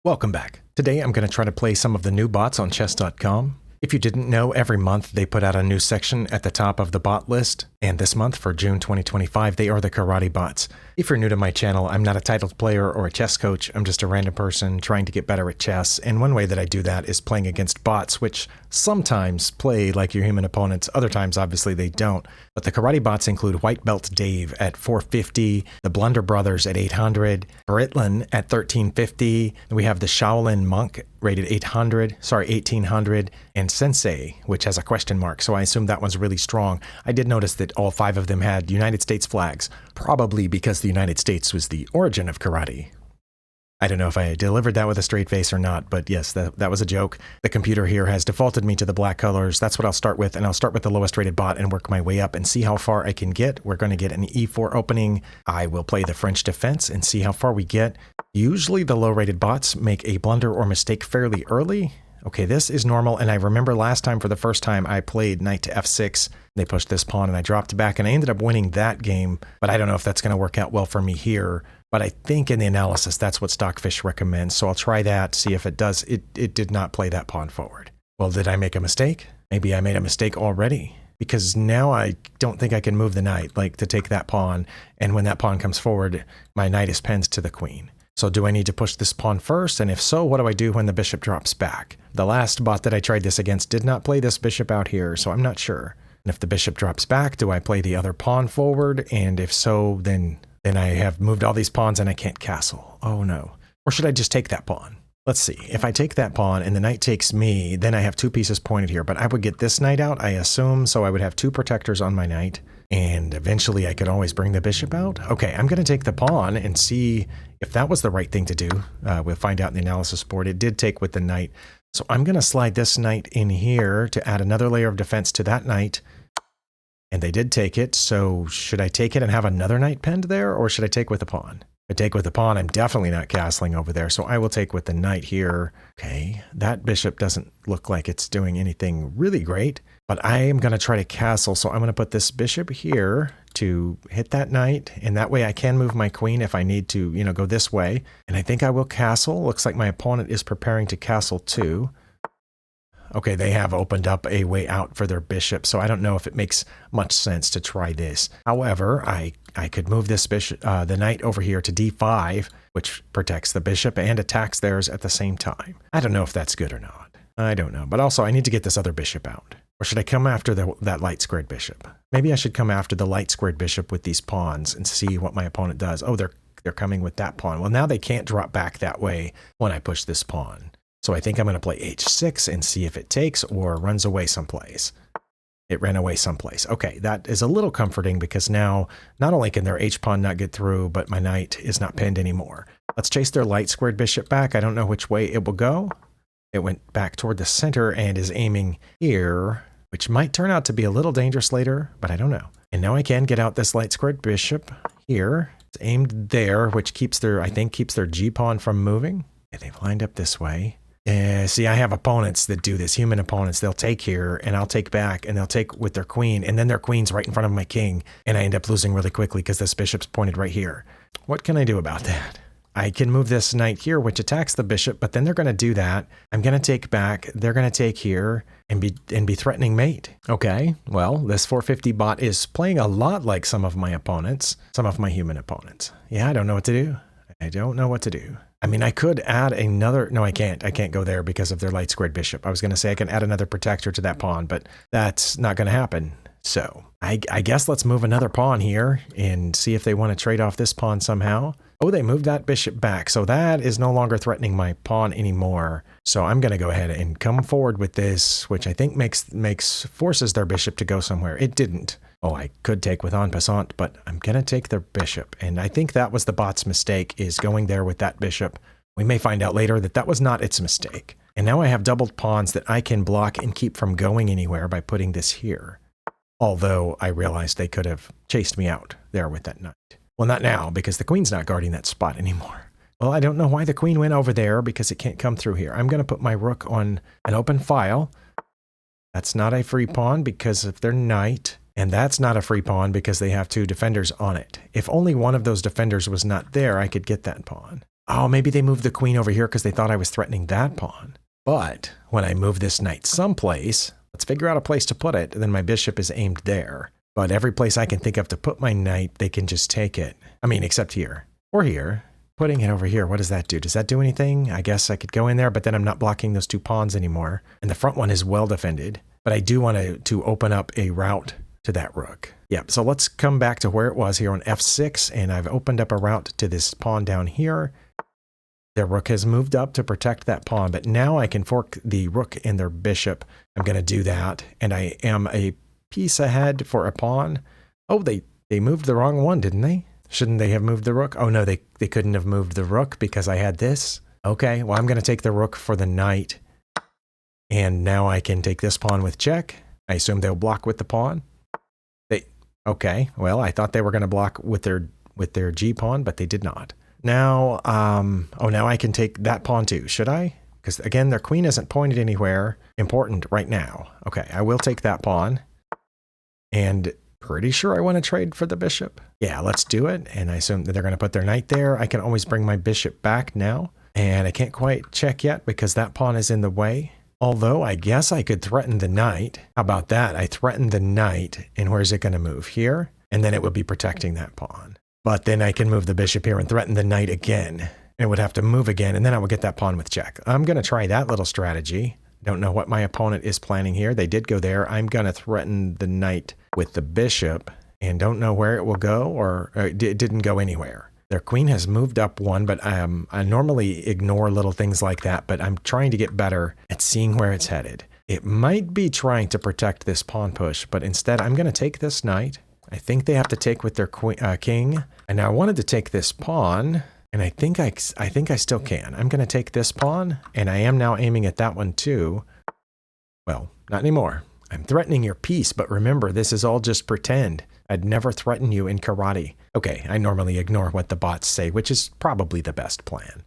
Welcome back. Today I'm going to try to play some of the new bots on chess.com. If you didn't know, every month they put out a new section at the top of the bot list, and this month for June 2025 they are the karate bots. If you're new to my channel, I'm not a titled player or a chess coach, I'm just a random person trying to get better at chess, and one way that I do that is playing against bots, which sometimes play like your human opponents, other times obviously they don't. But the karate bots include White Belt Dave at 450, the Blunder Brothers at 800, Britlynn at 1350, and we have the Shaolin Monk rated 1800, and Sensei, which has a question mark, so I assume that one's really strong. I did notice that all 5 of them had United States flags, probably because the United States was the origin of karate. I don't know if I delivered that with a straight face or not, but yes, that was a joke. The computer here has defaulted me to the black colors. That's what I'll start with, and I'll start with the lowest rated bot and work my way up and see how far I can get. We're going to get an E4 opening. I will play the French defense and see how far we get. Usually the low rated bots make a blunder or mistake fairly early. Okay, this is normal, and I remember last time for the first time I played knight to f6. They pushed this pawn and I dropped back and I ended up winning that game, but I don't know if that's going to work out well for me here. But I think in the analysis, that's what Stockfish recommends. So I'll try that, see if it does. It did not play that pawn forward. Well, did I make a mistake? Maybe I made a mistake already, because now I don't think I can move the knight, like to take that pawn. And when that pawn comes forward, my knight is pinned to the queen. So do I need to push this pawn first? And if so, what do I do when the bishop drops back? The last bot that I tried this against did not play this bishop out here, so I'm not sure. And if the bishop drops back, do I play the other pawn forward? And if so, then I have moved all these pawns and I can't castle. Oh no. Or should I just take that pawn? Let's see. If I take that pawn and the knight takes me, then I have 2 pieces pointed here. But I would get this knight out, I assume, so I would have 2 protectors on my knight. And eventually I could always bring the bishop out. Okay, I'm going to take the pawn and see if that was the right thing to do. We'll find out in the analysis board. It did take with the knight. So I'm going to slide this knight in here to add another layer of defense to that knight. And they did take it, so should I take it and have another knight pinned there, or should I take with the pawn? If I take with the pawn, I'm definitely not castling over there, so I will take with the knight here. Okay, that bishop doesn't look like it's doing anything really great, but I am going to try to castle, so I'm going to put this bishop here to hit that knight, and that way I can move my queen if I need to, go this way. And I think I will castle. Looks like my opponent is preparing to castle too. Okay, they have opened up a way out for their bishop, so I don't know if it makes much sense to try this. However, I could move this bishop, the knight over here to d5, which protects the bishop and attacks theirs at the same time. I don't know if that's good or not. I don't know, but also I need to get this other bishop out. Or should I come after that light squared bishop? Maybe I should come after the light squared bishop with these pawns and see what my opponent does. Oh, they're coming with that pawn. Well, now they can't drop back that way when I push this pawn. So I think I'm going to play h6 and see if it takes or runs away someplace. It ran away someplace. Okay, that is a little comforting because now not only can their h-pawn not get through, but my knight is not pinned anymore. Let's chase their light squared bishop back. I don't know which way it will go. It went back toward the center and is aiming here, which might turn out to be a little dangerous later, but I don't know. And now I can get out this light squared bishop here. It's aimed there, which I think keeps their g-pawn from moving. Okay, they've lined up this way. See, I have opponents that do this, human opponents. They'll take here, and I'll take back, and they'll take with their queen, and then their queen's right in front of my king, and I end up losing really quickly because this bishop's pointed right here. What can I do about that? I can move this knight here, which attacks the bishop, but then they're going to do that. I'm going to take back, they're going to take here, and be threatening mate. Okay, well, this 450 bot is playing a lot like some of my opponents, some of my human opponents. Yeah, I don't know what to do. I don't know what to do. I mean, I could add another... No, I can't. I can't go there because of their light squared bishop. I was going to say I can add another protector to that pawn, but that's not going to happen. So I guess let's move another pawn here and see if they want to trade off this pawn somehow. Oh, they moved that bishop back, so that is no longer threatening my pawn anymore. So I'm going to go ahead and come forward with this, which I think forces their bishop to go somewhere. It didn't. Oh, I could take with en passant, but I'm going to take their bishop. And I think that was the bot's mistake, is going there with that bishop. We may find out later that that was not its mistake. And now I have doubled pawns that I can block and keep from going anywhere by putting this here. Although I realized they could have chased me out there with that knight. Well, not now, because the queen's not guarding that spot anymore. Well, I don't know why the queen went over there, because it can't come through here. I'm going to put my rook on an open file. That's not a free pawn because of their knight. And that's not a free pawn because they have 2 defenders on it. If only one of those defenders was not there, I could get that pawn. Oh, maybe they moved the queen over here because they thought I was threatening that pawn. But when I move this knight someplace, let's figure out a place to put it, then my bishop is aimed there. But every place I can think of to put my knight, they can just take it. I mean, except here. Or here. Putting it over here, what does that do? Does that do anything? I guess I could go in there, but then I'm not blocking those 2 pawns anymore. And the front one is well defended. But I do want to open up a route to that rook. Yep, so let's come back to where it was here on f6, and I've opened up a route to this pawn down here. Their rook has moved up to protect that pawn, but now I can fork the rook and their bishop. I'm going to do that, and I am a piece ahead for a pawn. Oh, they moved the wrong one, didn't they? Shouldn't they have moved the rook? Oh, no, they couldn't have moved the rook because I had this. Okay, well, I'm going to take the rook for the knight, and now I can take this pawn with check. I assume they'll block with the pawn. Okay, well, I thought they were going to block with their G pawn, but they did not. Now, now I can take that pawn too, should I? Because again, their queen isn't pointed anywhere important right now. Okay, I will take that pawn. And pretty sure I want to trade for the bishop. Yeah, let's do it. And I assume that they're going to put their knight there. I can always bring my bishop back now. And I can't quite check yet because that pawn is in the way. Although I guess I could threaten the knight. How about that? I threaten the knight, and where's it going to move? Here? And then it would be protecting that pawn. But then I can move the bishop here and threaten the knight again. And it would have to move again, and then I would get that pawn with check. I'm going to try that little strategy. Don't know what my opponent is planning here. They did go there. I'm going to threaten the knight with the bishop, and don't know where it will go, or it didn't go anywhere. Their queen has moved up 1, but I normally ignore little things like that, but I'm trying to get better at seeing where it's headed. It might be trying to protect this pawn push, but instead I'm going to take this knight. I think they have to take with their king, and now I wanted to take this pawn, and I think I still can. I'm going to take this pawn, and I am now aiming at that one too. Well, not anymore. I'm threatening your piece, but remember, this is all just pretend. I'd never threaten you in karate. Okay, I normally ignore what the bots say, which is probably the best plan.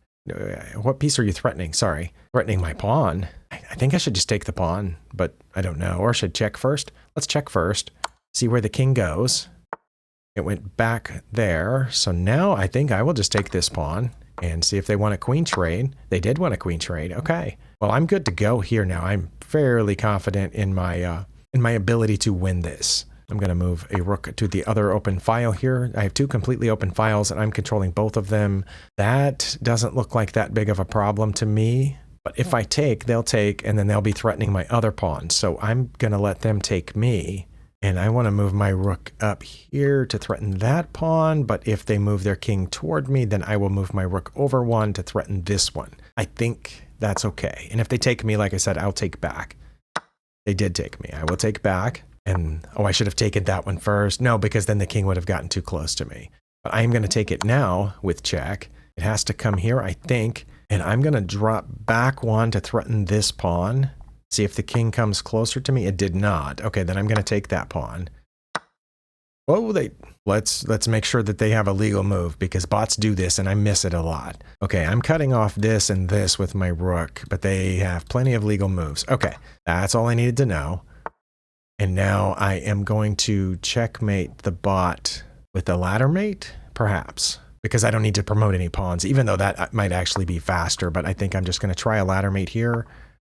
What piece are you threatening? Sorry. Threatening my pawn? I think I should just take the pawn, but I don't know. Or should check first? Let's check first. See where the king goes. It went back there. So now I think I will just take this pawn and see if they want a queen trade. They did want a queen trade. Okay. Well, I'm good to go here now. I'm fairly confident in my ability to win this. I'm going to move a rook to the other open file here. I have 2 completely open files, and I'm controlling both of them. That doesn't look like that big of a problem to me. But if I take, they'll take, and then they'll be threatening my other pawn. So I'm going to let them take me. And I want to move my rook up here to threaten that pawn. But if they move their king toward me, then I will move my rook over 1 to threaten this one. I think that's okay. And if they take me, like I said, I'll take back. They did take me. I will take back. And, oh, I should have taken that one first. No, because then the king would have gotten too close to me. But I am going to take it now with check. It has to come here, I think. And I'm going to drop back 1 to threaten this pawn. See if the king comes closer to me. It did not. Okay, then I'm going to take that pawn. Oh, let's make sure that they have a legal move, because bots do this and I miss it a lot. Okay, I'm cutting off this and this with my rook, but they have plenty of legal moves. Okay, that's all I needed to know. And now I am going to checkmate the bot with a ladder mate, perhaps, because I don't need to promote any pawns, even though that might actually be faster. But I think I'm just going to try a ladder mate here.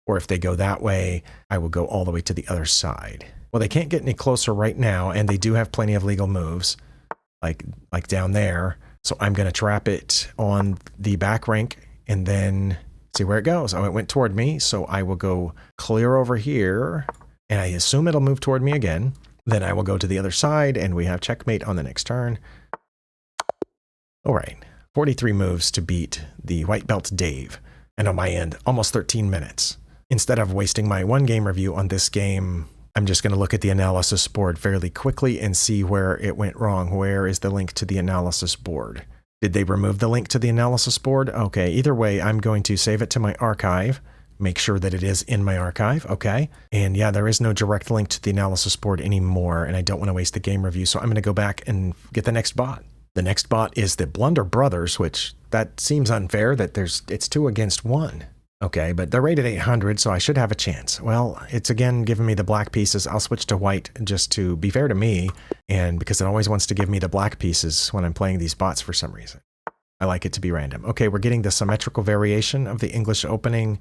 Or if they go that way, I will go all the way to the other side. Well, they can't get any closer right now, and they do have plenty of legal moves, like down there. So I'm going to trap it on the back rank and then see where it goes. Oh, it went toward me, so I will go clear over here. And I assume it'll move toward me again. Then I will go to the other side, and we have checkmate on the next turn. All right, 43 moves to beat the white belt Dave. And on my end, almost 13 minutes. Instead of wasting my 1 game review on this game, I'm just going to look at the analysis board fairly quickly and see where it went wrong. Where is the link to the analysis board? Did they remove the link to the analysis board? Okay, either way, I'm going to save it to my archive. Make sure that it is in my archive, okay? And yeah, there is no direct link to the analysis board anymore, and I don't want to waste the game review, so I'm going to go back and get the next bot. The next bot is the Blunder Brothers, which that seems unfair that it's 2 against 1. Okay, but they're rated 800, so I should have a chance. Well, it's again giving me the black pieces. I'll switch to white just to be fair to me, and because it always wants to give me the black pieces when I'm playing these bots for some reason. I like it to be random. Okay, we're getting the symmetrical variation of the English opening.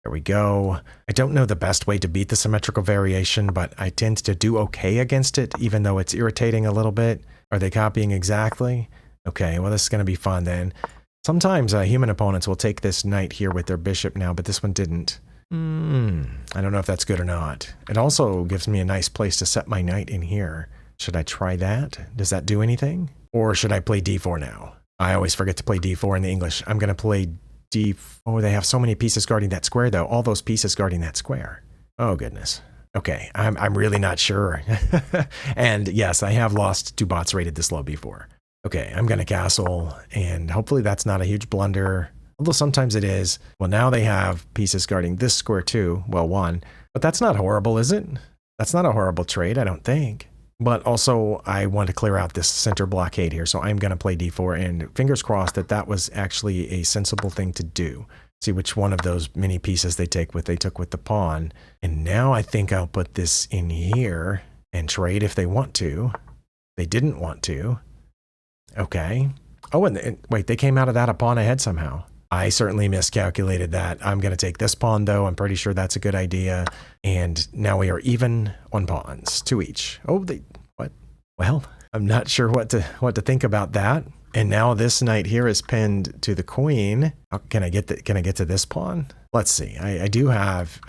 There we go. I don't know the best way to beat the symmetrical variation, but I tend to do okay against it, even though it's irritating a little bit. Are they copying exactly? Okay, well, this is going to be fun then. Sometimes human opponents will take this knight here with their bishop now, but this one didn't. I don't know if that's good or not. It also gives me a nice place to set my knight in here. Should I try that? Does that do anything? Or should I play d4 now? I always forget to play d4 in the English. I'm going to play d4. Oh, they have so many pieces guarding that square, though. All those pieces guarding that square. Oh, goodness. Okay, I'm really not sure. And yes, I have lost 2 bots rated this low before. Okay, I'm going to castle, and hopefully that's not a huge blunder. Although sometimes it is. Well, now they have pieces guarding this square too. Well, 1. But that's not horrible, is it? That's not a horrible trade, I don't think. But also, I want to clear out this center blockade here, so I'm going to play d4, and fingers crossed that that was actually a sensible thing to do. See which one of those mini pieces they took with the pawn. And now I think I'll put this in here and trade if they want to. They didn't want to. Okay. Oh, and wait, they came out of that a pawn ahead somehow. I certainly miscalculated that. I'm going to take this pawn, though. I'm pretty sure that's a good idea. And now we are even on pawns, 2 each. Oh, what? Well, I'm not sure what to think about that. And now this knight here is pinned to the queen. Oh, can I get to this pawn? Let's see. I do have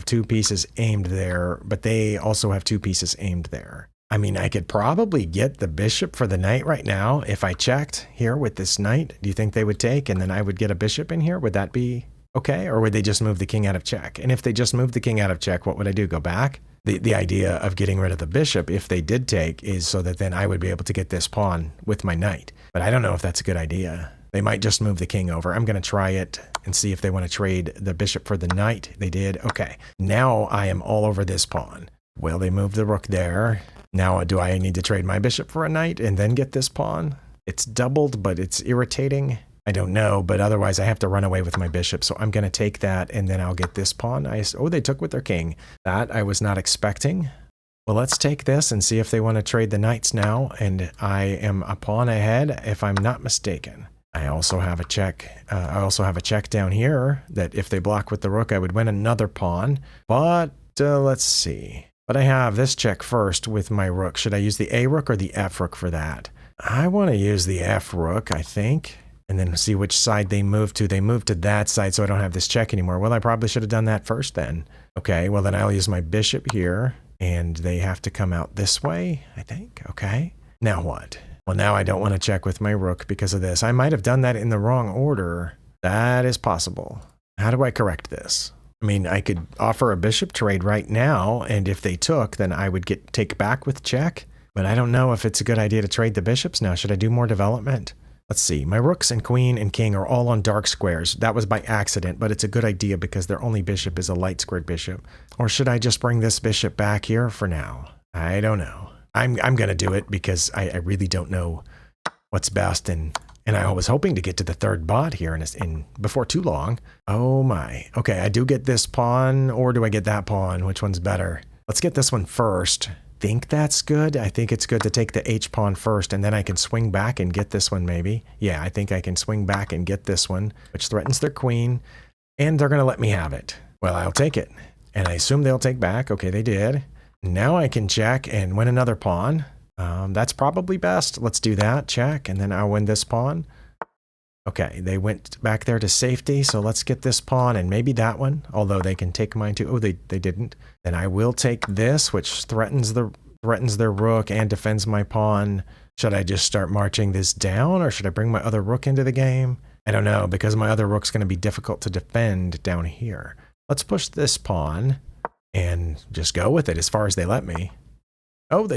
2 pieces aimed there, but they also have 2 pieces aimed there. I mean, I could probably get the bishop for the knight right now if I checked here with this knight. Do you think they would take? And then I would get a bishop in here? Would that be okay? Or would they just move the king out of check? And if they just moved the king out of check, what would I do? Go back? The idea of getting rid of the bishop, if they did take, is so that then I would be able to get this pawn with my knight. But I don't know if that's a good idea. They might just move the king over. I'm going to try it and see if they want to trade the bishop for the knight. They did. Okay. Now I am all over this pawn. Well, they moved the rook there. Now, do I need to trade my bishop for a knight and then get this pawn? It's doubled, but it's irritating. I don't know, but otherwise I have to run away with my bishop. So I'm going to take that, and then I'll get this pawn. Oh, they took with their king. That I was not expecting. Well, let's take this and see if they want to trade the knights now. And I am a pawn ahead, if I'm not mistaken. I also have a check. I also have a check down here that if they block with the rook, I would win another pawn. But let's see. But I have this check first with my rook. Should I use the A rook or the F rook for that? I want to use the F rook, I think. And then see which side they move to. They move to that side, so I don't have this check anymore. Well, I probably should have done that first then. Okay, well then I'll use my bishop here. And they have to come out this way, I think. Okay. Now what? Well, now I don't want to check with my rook because of this. I might have done that in the wrong order. That is possible. How do I correct this? I mean, I could offer a bishop trade right now, and if they took, then I would take back with check. But I don't know if it's a good idea to trade the bishops now. Should I do more development? Let's see. My rooks and queen and king are all on dark squares. That was by accident, but it's a good idea because their only bishop is a light squared bishop. Or should I just bring this bishop back here for now? I don't know. I'm going to do it because I really don't know what's best, and I was hoping to get to the 3rd bot here in before too long. Oh my. Okay, I do get this pawn, or do I get that pawn? Which one's better? Let's get this one first. Think that's good. I think it's good to take the H pawn first, and then I can swing back and get this one maybe. Yeah, I think I can swing back and get this one, which threatens their queen, and they're going to let me have it. Well, I'll take it, and I assume they'll take back. Okay, they did. Now I can check and win another pawn. That's probably best. Let's do that. Check, and then I'll win this pawn. Okay, they went back there to safety, so let's get this pawn and maybe that one, although they can take mine too. Oh, they didn't. Then I will take this, which threatens their rook and defends my pawn. Should I just start marching this down, or should I bring my other rook into the game? I don't know, because my other rook's going to be difficult to defend down here. Let's push this pawn and just go with it as far as they let me. Oh,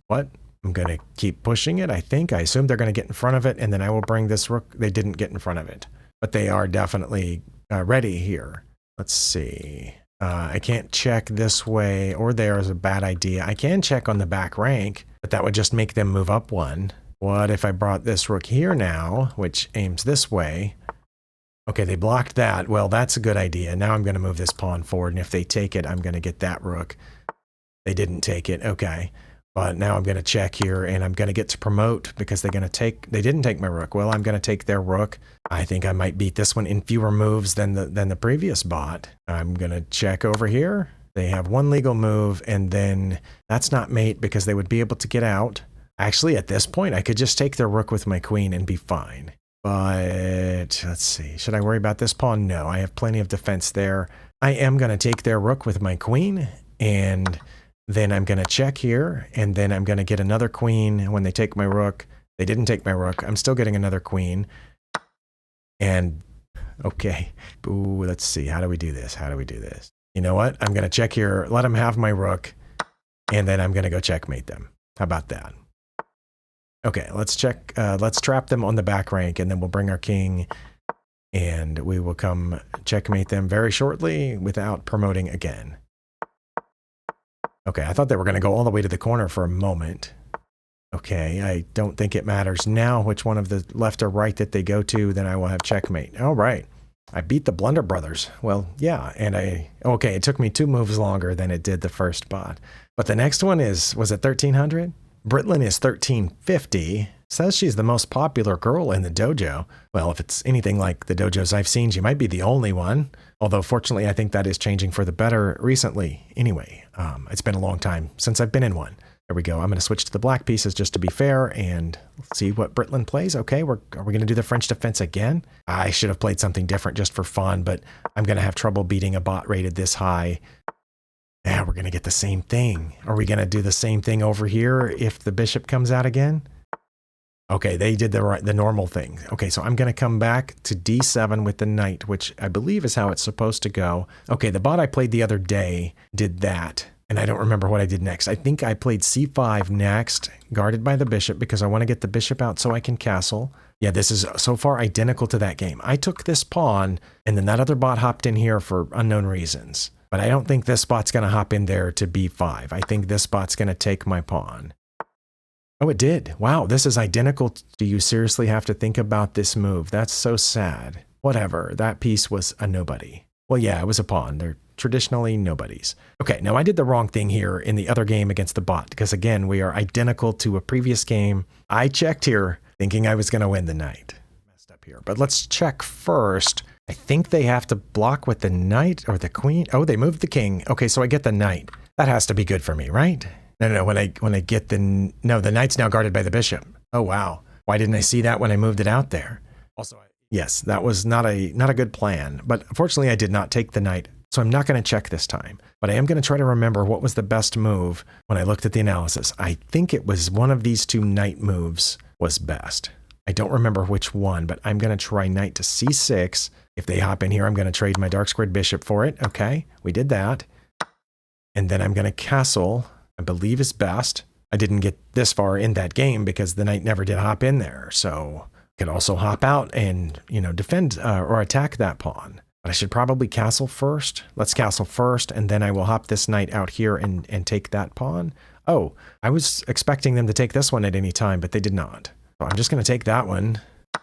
what? I'm going to keep pushing it, I think. I assume they're going to get in front of it, and then I will bring this rook. They didn't get in front of it, but they are definitely ready here. Let's see. I can't check this way or there is a bad idea. I can check on the back rank, but that would just make them move up one. What if I brought this rook here now, which aims this way? Okay, they blocked that. Well, that's a good idea. Now I'm going to move this pawn forward, and if they take it, I'm going to get that rook. They didn't take it. Okay. But now I'm going to check here, and I'm going to get to promote because they didn't take my rook. Well, I'm going to take their rook. I think I might beat this one in fewer moves than the previous bot. I'm going to check over here. They have one legal move, and then that's not mate because they would be able to get out. Actually, at this point, I could just take their rook with my queen and be fine. But let's see. Should I worry about this pawn? No, I have plenty of defense there. I am going to take their rook with my queen, and then I'm going to check here, and then I'm going to get another queen when they take my rook. They didn't take my rook. I'm still getting another queen. And, okay. Ooh, let's see. How do we do this? How do we do this? You know what? I'm going to check here, let them have my rook, and then I'm going to go checkmate them. How about that? Okay, let's check. Let's trap them on the back rank, and then we'll bring our king, and we will come checkmate them very shortly without promoting again. Okay, I thought they were going to go all the way to the corner for a moment. Okay, I don't think it matters now which one of the left or right that they go to, then I will have checkmate. All right. I beat the Blunder Brothers. Well, yeah, and okay, it took me 2 moves longer than it did the first bot. But the next one was it 1300? Britlynn is 1350. Says she's the most popular girl in the dojo. Well, if it's anything like the dojos I've seen, she might be the only one. Although, fortunately, I think that is changing for the better recently. Anyway, it's been a long time since I've been in one. There we go. I'm going to switch to the black pieces just to be fair and see what Britlynn plays. Okay, are we going to do the French defense again? I should have played something different just for fun, but I'm going to have trouble beating a bot rated this high. Yeah, we're going to get the same thing. Are we going to do the same thing over here if the bishop comes out again? Okay, they did the normal thing. Okay, so I'm going to come back to d7 with the knight, which I believe is how it's supposed to go. Okay, the bot I played the other day did that. And I don't remember what I did next. I think I played c5 next, guarded by the bishop, because I want to get the bishop out so I can castle. Yeah, this is so far identical to that game. I took this pawn, and then that other bot hopped in here for unknown reasons. But I don't think this bot's going to hop in there to b5. I think this bot's going to take my pawn. Oh, it did. Wow, this is identical. Do you seriously have to think about this move? That's so sad. Whatever, that piece was a nobody. Well, yeah, it was a pawn. They're traditionally nobodies. Okay, now I did the wrong thing here in the other game against the bot, because again, we are identical to a previous game. I checked here thinking I was going to win the knight. Messed up here. But let's check first. I think they have to block with the knight or the queen. Oh, they moved the king. Okay, so I get the knight. That has to be good for me, right? No, when I get the knight's now guarded by the bishop. Oh, wow. Why didn't I see that when I moved it out there? Also, yes, that was not a good plan, but unfortunately I did not take the knight. So I'm not going to check this time, but I am going to try to remember what was the best move when I looked at the analysis. I think it was one of these 2 knight moves was best. I don't remember which one, but I'm going to try knight to c6. If they hop in here, I'm going to trade my dark squared bishop for it. Okay, we did that. And then I'm going to castle, I believe is best. I didn't get this far in that game because the knight never did hop in there. So I could also hop out and, defend or attack that pawn. But I should probably castle first. Let's castle first, and then I will hop this knight out here and take that pawn. Oh, I was expecting them to take this one at any time, but they did not. So I'm just going to take that one. I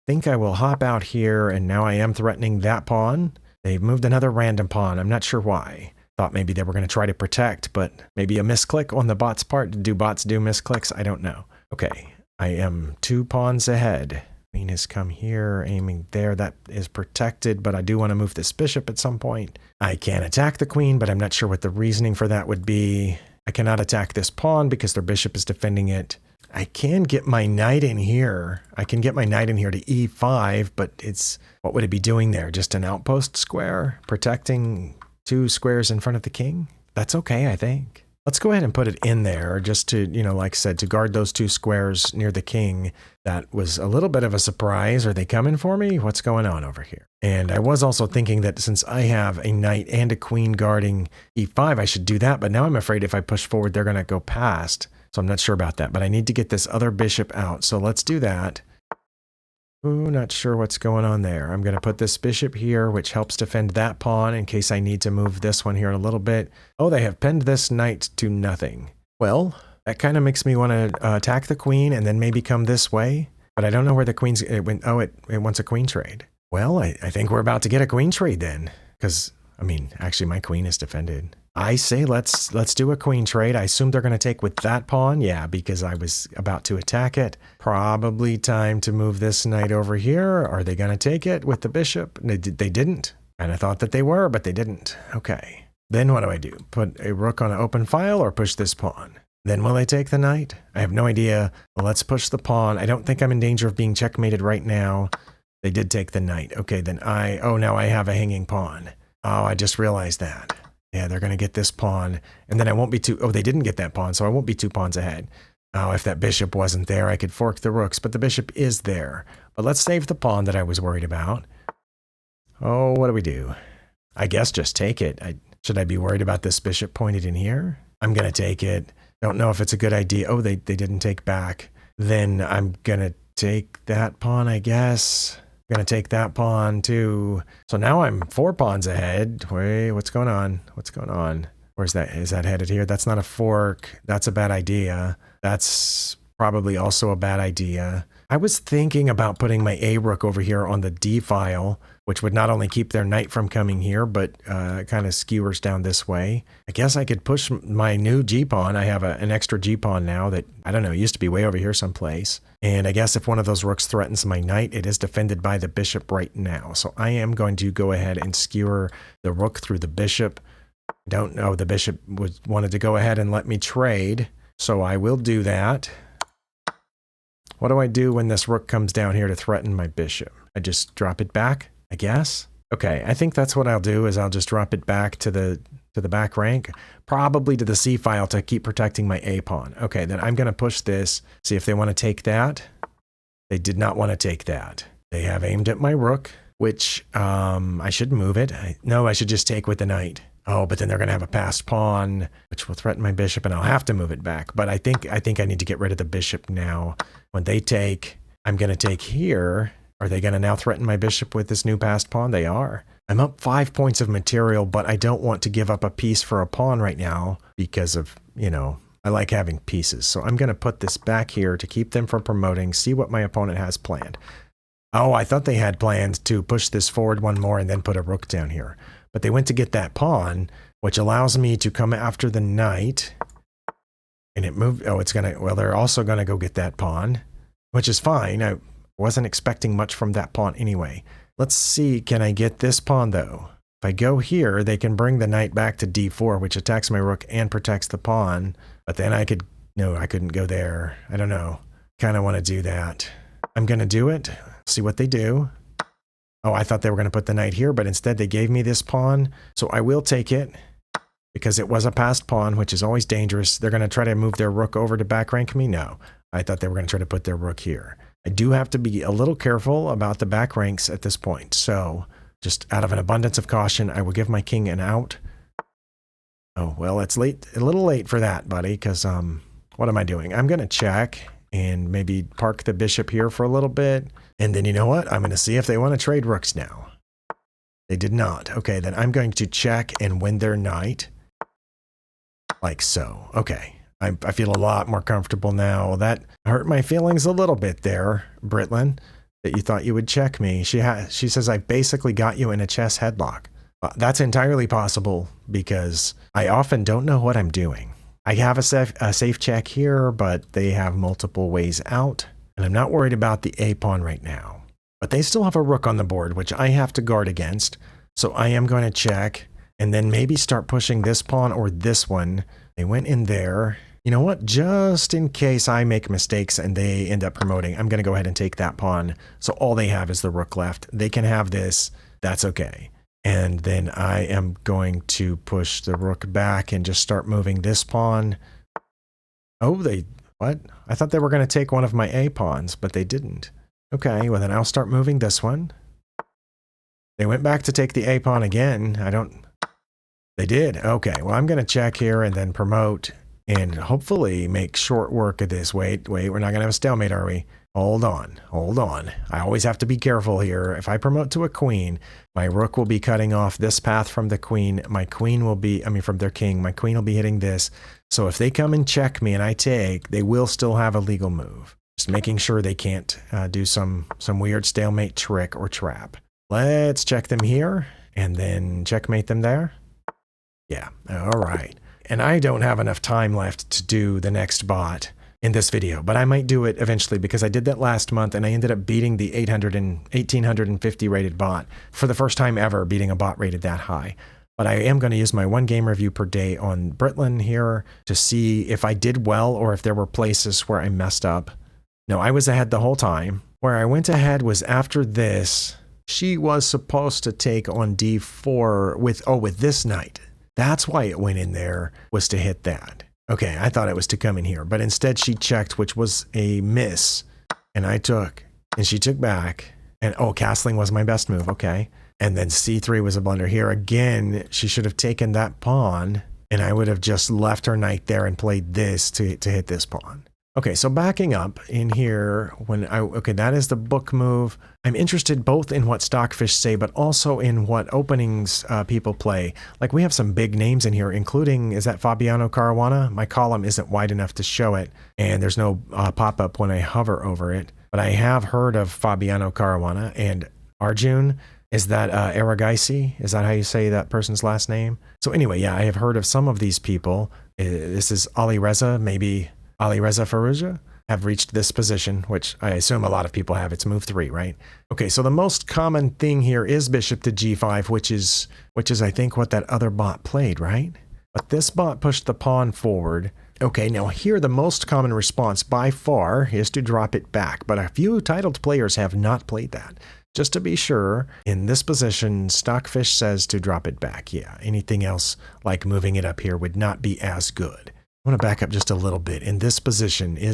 think I will hop out here, and now I am threatening that pawn. They've moved another random pawn. I'm not sure why. Thought maybe they were going to try to protect, but maybe a misclick on the bot's part. Do bots do misclicks? I don't know. Okay, I am 2 pawns ahead. Queen has come here, aiming there. That is protected, but I do want to move this bishop at some point. I can attack the queen, but I'm not sure what the reasoning for that would be. I cannot attack this pawn because their bishop is defending it. I can get my knight in here. I can get my knight in here to e5, but what would it be doing there? Just an outpost square, protecting 2 squares in front of the king? That's okay, I think. Let's go ahead and put it in there just to, like I said, to guard those 2 squares near the king. That was a little bit of a surprise. Are they coming for me? What's going on over here? And I was also thinking that since I have a knight and a queen guarding e5, I should do that. But now I'm afraid if I push forward, they're going to go past. So I'm not sure about that. But I need to get this other bishop out. So let's do that. Ooh, not sure what's going on there. I'm going to put this bishop here, which helps defend that pawn in case I need to move this one here in a little bit. Oh, they have pinned this knight to nothing. Well, that kind of makes me want to attack the queen and then maybe come this way. But I don't know where the queen's... it wants a queen trade. Well, I think we're about to get a queen trade then. Because, actually, my queen is defended. I say let's do a queen trade. I assume they're going to take with that pawn. Yeah, because I was about to attack it. Probably time to move this knight over here. Are they going to take it with the bishop? They didn't. And I thought that they were, but they didn't. Okay. Then what do I do? Put a rook on an open file or push this pawn? Then will they take the knight? I have no idea. Well, let's push the pawn. I don't think I'm in danger of being checkmated right now. They did take the knight. Okay, then now I have a hanging pawn. Oh, I just realized that. Yeah, they're going to get this pawn, and then I won't be they didn't get that pawn, so I won't be 2 pawns ahead. Oh, if that bishop wasn't there, I could fork the rooks, but the bishop is there. But let's save the pawn that I was worried about. Oh, what do we do? I guess just take it. Should I be worried about this bishop pointed in here? I'm going to take it. Don't know if it's a good idea. Oh, they didn't take back. Then I'm going to take that pawn, I guess. I'm going to take that pawn too. So now I'm 4 pawns ahead. Wait, what's going on? What's going on? Where's that? Is that headed here? That's not a fork. That's a bad idea. That's probably also a bad idea. I was thinking about putting my A rook over here on the D file, which would not only keep their knight from coming here, but kind of skewers down this way. I guess I could push my new G pawn. I have an extra G pawn now that, I don't know, used to be way over here someplace. And I guess if one of those rooks threatens my knight, it is defended by the bishop right now. So I am going to go ahead and skewer the rook through the bishop. I don't know, the bishop wanted to go ahead and let me trade, so I will do that. What do I do when this rook comes down here to threaten my bishop? I just drop it back, I guess? Okay, I think that's what I'll do, is I'll just drop it back to the back rank, probably to the C file to keep protecting my A pawn. Okay, then I'm going to push this, see if they want to take that. They did not want to take that. They have aimed at my rook, which I should move it. No, I should just take with the knight. Oh, but then they're going to have a passed pawn, which will threaten my bishop, and I'll have to move it back. But I think I need to get rid of the bishop now. When they take, I'm going to take here. Are they going to now threaten my bishop with this new passed pawn? They are. I'm up 5 points of material, but I don't want to give up a piece for a pawn right now because of, I like having pieces. So I'm going to put this back here to keep them from promoting, see what my opponent has planned. Oh, I thought they had planned to push this forward one more and then put a rook down here. But they went to get that pawn, which allows me to come after the knight. And it moved. Oh, they're also going to go get that pawn, which is fine. I wasn't expecting much from that pawn anyway. Let's see, can I get this pawn though? If I go here, they can bring the knight back to d4, which attacks my rook and protects the pawn. But then I couldn't go there. I don't know. Kind of want to do that. I'm going to do it. See what they do. Oh, I thought they were going to put the knight here, but instead they gave me this pawn. So I will take it because it was a passed pawn, which is always dangerous. They're going to try to move their rook over to back rank me? No. I thought they were going to try to put their rook here. I do have to be a little careful about the back ranks at this point. So just out of an abundance of caution, I will give my king an out. Oh, well, it's late, a little late for that, buddy, because what am I doing? I'm going to check and maybe park the bishop here for a little bit. And then you know what? I'm going to see if they want to trade rooks now. They did not. Okay, then I'm going to check and win their knight. Like so. Okay. I feel a lot more comfortable now. That hurt my feelings a little bit there, Britlynn, that you thought you would check me. She says, I basically got you in a chess headlock. That's entirely possible because I often don't know what I'm doing. I have a safe check here, but they have multiple ways out. And I'm not worried about the A pawn right now. But they still have a rook on the board, which I have to guard against. So I am going to check and then maybe start pushing this pawn or this one. They went in there. You know what? Just in case I make mistakes and they end up promoting, I'm going to go ahead and take that pawn. So all they have is the rook left. They can have this. That's okay. And then I am going to push the rook back and just start moving this pawn. Oh, what? I thought they were going to take one of my A pawns, but they didn't. Okay, well then I'll start moving this one. They went back to take the A pawn again. They did. Okay, well I'm going to check here and then promote and hopefully make short work of this. Wait, we're not going to have a stalemate, are we? Hold on. I always have to be careful here. If I promote to a queen, my rook will be cutting off this path from the queen. My queen will be, from their king. My queen will be hitting this. So if they come and check me and I take, they will still have a legal move. Just making sure they can't do some weird stalemate trick or trap. Let's check them here and then checkmate them there. Yeah, all right. And I don't have enough time left to do the next bot in this video, but I might do it eventually because I did that last month and I ended up beating the 1850 rated bot for the first time ever, beating a bot rated that high. But I am going to use my 1 game review per day on Britlynn here to see if I did well or if there were places where I messed up. No, I was ahead the whole time. Where I went ahead was after this. She was supposed to take on d4 with this knight. That's why it went in there, was to hit that. Okay, I thought it was to come in here, but instead she checked, which was a miss. And I took, and she took back. And oh, castling was my best move, okay. And then c3 was a blunder here. Again, she should have taken that pawn, and I would have just left her knight there and played this to hit this pawn. Okay, so backing up in here, okay, that is the book move. I'm interested both in what Stockfish say, but also in what openings people play. Like, we have some big names in here, including, is that Fabiano Caruana? My column isn't wide enough to show it, and there's no pop-up when I hover over it. But I have heard of Fabiano Caruana and Arjun. Is that Aragaisi? Is that how you say that person's last name? So anyway, yeah, I have heard of some of these people. This is Ali Reza, maybe Ali Reza Farouja, have reached this position, which I assume a lot of people have. It's move 3, right? Okay, so the most common thing here is bishop to g5, which is I think what that other bot played, right? But this bot pushed the pawn forward. Okay, now here the most common response by far is to drop it back, but a few titled players have not played that. Just to be sure, in this position, Stockfish says to drop it back. Yeah, anything else like moving it up here would not be as good. I want to back up just a little bit. In this position I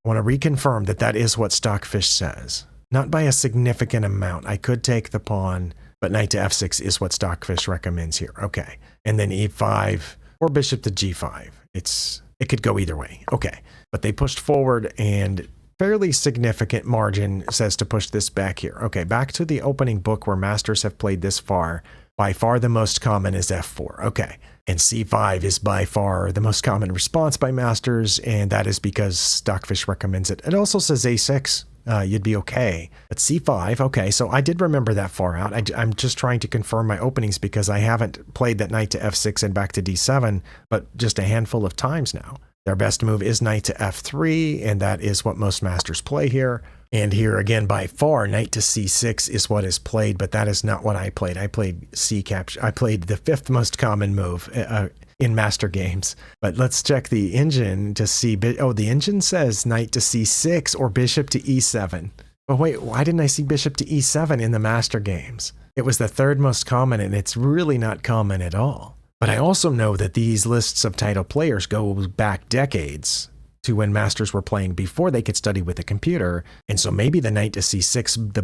want to reconfirm that that is what Stockfish says. Not by a significant amount. I could take the pawn, but knight to f6 is what Stockfish recommends here. Okay, and then e5 or bishop to g5. It could go either way. Okay, but they pushed forward and fairly significant margin says to push this back here. Okay, back to the opening book where masters have played this far. By far the most common is f4. Okay, and c5 is by far the most common response by masters, and that is because Stockfish recommends it. It also says a6. You'd be okay. But c5, okay, so I did remember that far out. I'm just trying to confirm my openings because I haven't played that knight to f6 and back to d7, but just a handful of times now. Their best move is knight to f3, and that is what most masters play here. And here again, by far, knight to c6 is what is played, but that is not what I played. I played c-capture. I played the 5th most common move in master games. But let's check the engine to see. Oh, the engine says knight to c6 or bishop to e7. But wait, why didn't I see bishop to e7 in the master games? It was the 3rd most common, and it's really not common at all. But I also know that these lists of title players go back decades to when masters were playing before they could study with a computer. And so maybe the knight to c6,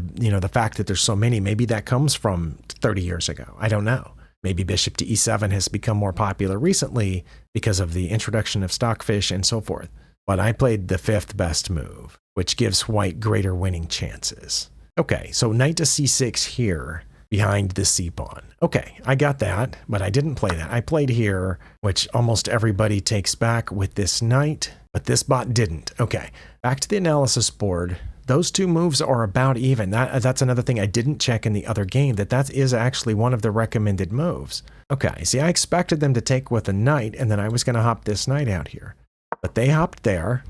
the fact that there's so many, maybe that comes from 30 years ago. I don't know. Maybe bishop to e7 has become more popular recently because of the introduction of Stockfish and so forth. But I played the 5th best move, which gives white greater winning chances. Okay, so knight to c6 here, behind the c-pawn. Okay, I got that, but I didn't play that. I played here, which almost everybody takes back with this knight, but this bot didn't. Okay, back to the analysis board. Those two moves are about even. That's another thing I didn't check in the other game, that is actually one of the recommended moves. Okay, see, I expected them to take with a knight, and then I was going to hop this knight out here. But they hopped there.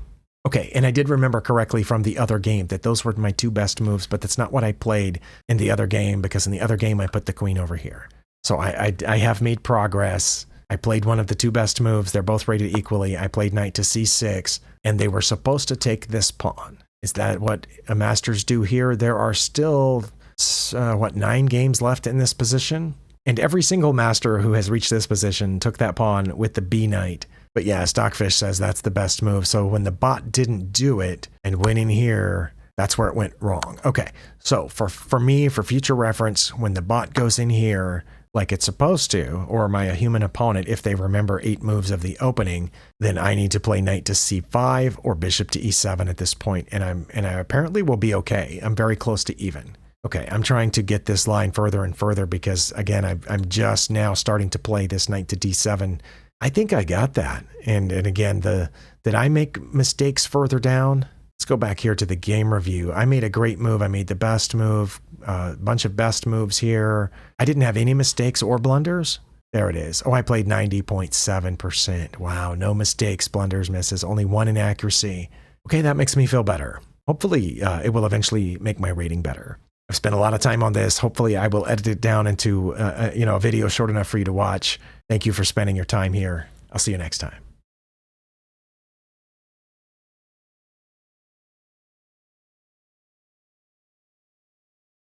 Okay, and I did remember correctly from the other game that those were my 2 best moves, but that's not what I played in the other game, because in the other game I put the queen over here. So I have made progress. I played one of the 2 best moves. They're both rated equally. I played knight to c6, and they were supposed to take this pawn. Is that what masters do here? There are still, 9 games left in this position? And every single master who has reached this position took that pawn with the b knight. But yeah, Stockfish says that's the best move. So when the bot didn't do it and went in here, that's where it went wrong. Okay, so for me, for future reference, when the bot goes in here like it's supposed to, or my human opponent, if they remember 8 moves of the opening, then I need to play knight to c5 or bishop to e7 at this point, and I apparently will be okay. I'm very close to even. Okay, I'm trying to get this line further and further because, again, I'm just now starting to play this knight to d7. I think I got that. And again, did I make mistakes further down? Let's go back here to the game review. I made a great move. I made the best move, a bunch of best moves here. I didn't have any mistakes or blunders. There it is. Oh, I played 90.7%. Wow, no mistakes, blunders, misses, only one inaccuracy. Okay, that makes me feel better. Hopefully, it will eventually make my rating better. I've spent a lot of time on this. Hopefully, I will edit it down into a video short enough for you to watch. Thank you for spending your time here. I'll see you next time.